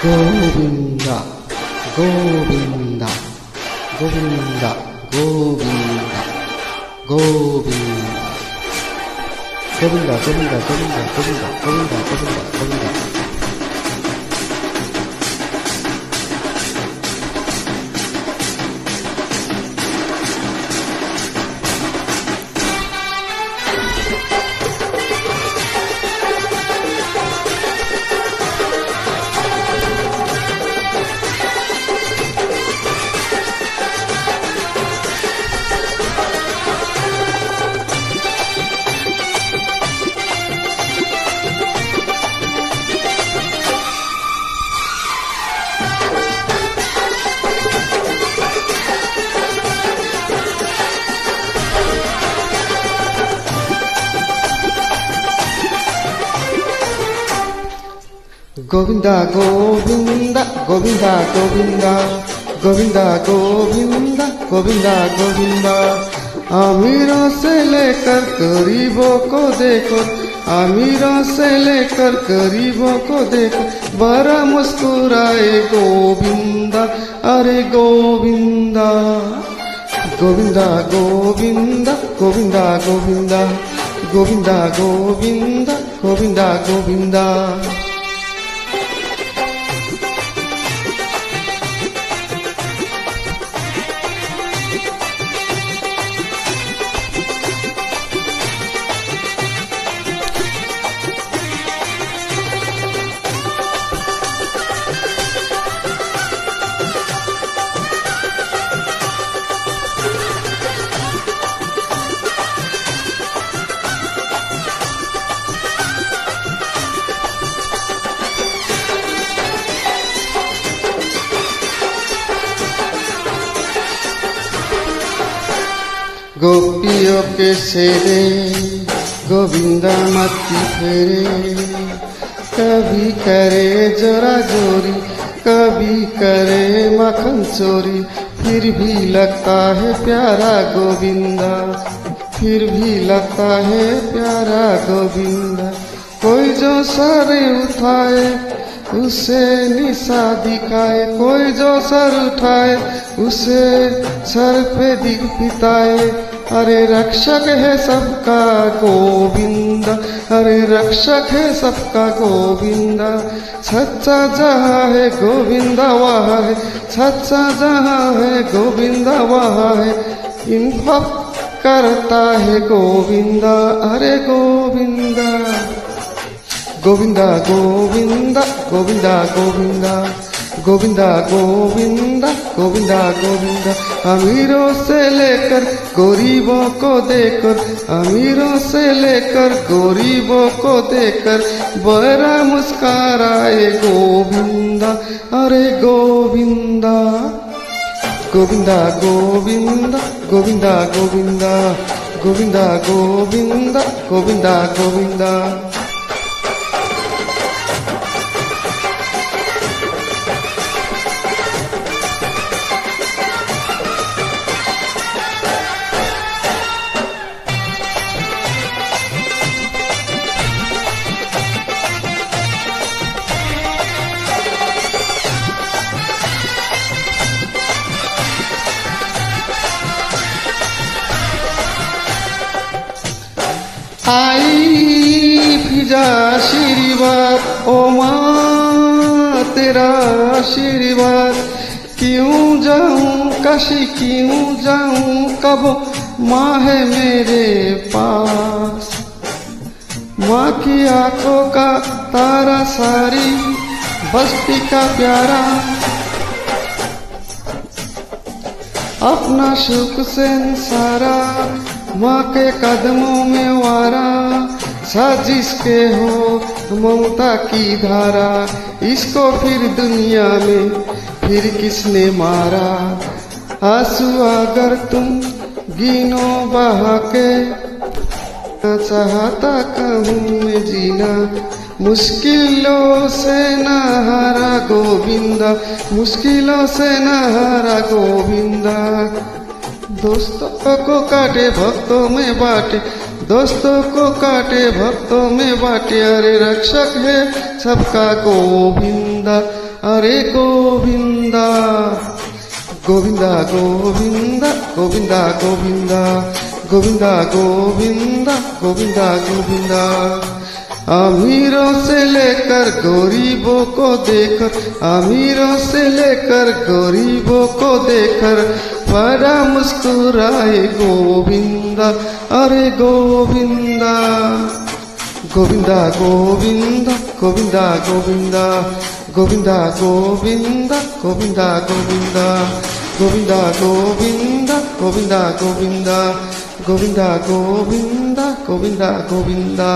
Govinda, Govinda, Govinda, Govinda, Govinda, Govinda, Govinda, Govinda, Govinda, Govinda, Govinda, Govinda. Govinda, Govinda, Govinda, Govinda, Govinda, Govinda, Govinda, Govinda. अमीरों से लेकर गरीबों को देखो, अमीरों से लेकर गरीबों को देखो, बड़ा मुस्कुराए गोविंदा, अरे गोविंदा, गोविंदा, गोविंदा, गोविंदा, गोविंदा, गोविंदा, गोविंदा, गोविंदा, गोविंदा. गोपियों के शेरे गोविंदा मत्ती फेरे, कभी करे जोरा जोरी, कभी करे मक्खन चोरी, फिर भी लगता है प्यारा गोविंदा, फिर भी लगता है प्यारा गोविंदा. कोई जो सर उठाए उसे निशा दिखाए, कोई जो सर उठाए उसे सर पे दिखाए. अरे रक्षक है सबका गोविंदा, अरे रक्षक है सबका गोविंदा. सच्चा जहाँ है गोविंदा वहाँ है, सच्चा जहाँ है गोविंदा वहाँ है. इन्फॉर्म करता है गोविंदा, अरे गोविंदा, गोविंदा, गोविंदा, गोविंदा, गोविंदा, गोविंदा, गोविंदा, गोविंदा, गोविंदा. अमीरों से लेकर गरीबों को देकर, अमीरों से लेकर गरीबों को देकर, बड़ा मुस्कुराए गोविंदा, अरे गोविंदा, गोविंदा, गोविंदा, गोविंदा, गोविंदा, गोविंदा, गोविंदा, गोविंदा, गोविंदा. आई फिजा आशीर्वाद ओ माँ तेरा आशीर्वाद. क्यों जाऊं काशी क्यों जाऊं कब, माँ है मेरे पास. माँ की आंखों का तारा सारी बस्ती का प्यारा, अपना सुख से सारा माँ के कदमों में वारा. साजिश के हो ममता की धारा, इसको फिर दुनिया में फिर किसने मारा. आंसू अगर तुम गिनो बहा के, चाहता कहूँ मैं जीना, मुश्किलों से न हारा गोविंदा, मुश्किलों से न हारा गोविंदा. दोस्तों को काटे भक्तों में बाटे, दोस्तों को काटे भक्तों में बाटे. अरे रक्षक है सबका गोविंदा, अरे गोविंदा गोविंदा गोविंदा गोविंदा गोविंदा गोविंदा गोविंदा गोविंदा गोविंदा अमीरों से लेकर गरीबों को देखकर अमीरों से लेकर गरीबों को देखकर बड़ा मुस्कुराए गोविंदा अरे गोविंदा गोविंदा गोविंदा गोविंदा गोविंदा गोविंदा गोविंदा गोविंदा गोविंदा गोविंदा गोविंदा गोविंदा गोविंदा गोविंदा गोविंदा गोविंदा गोविंदा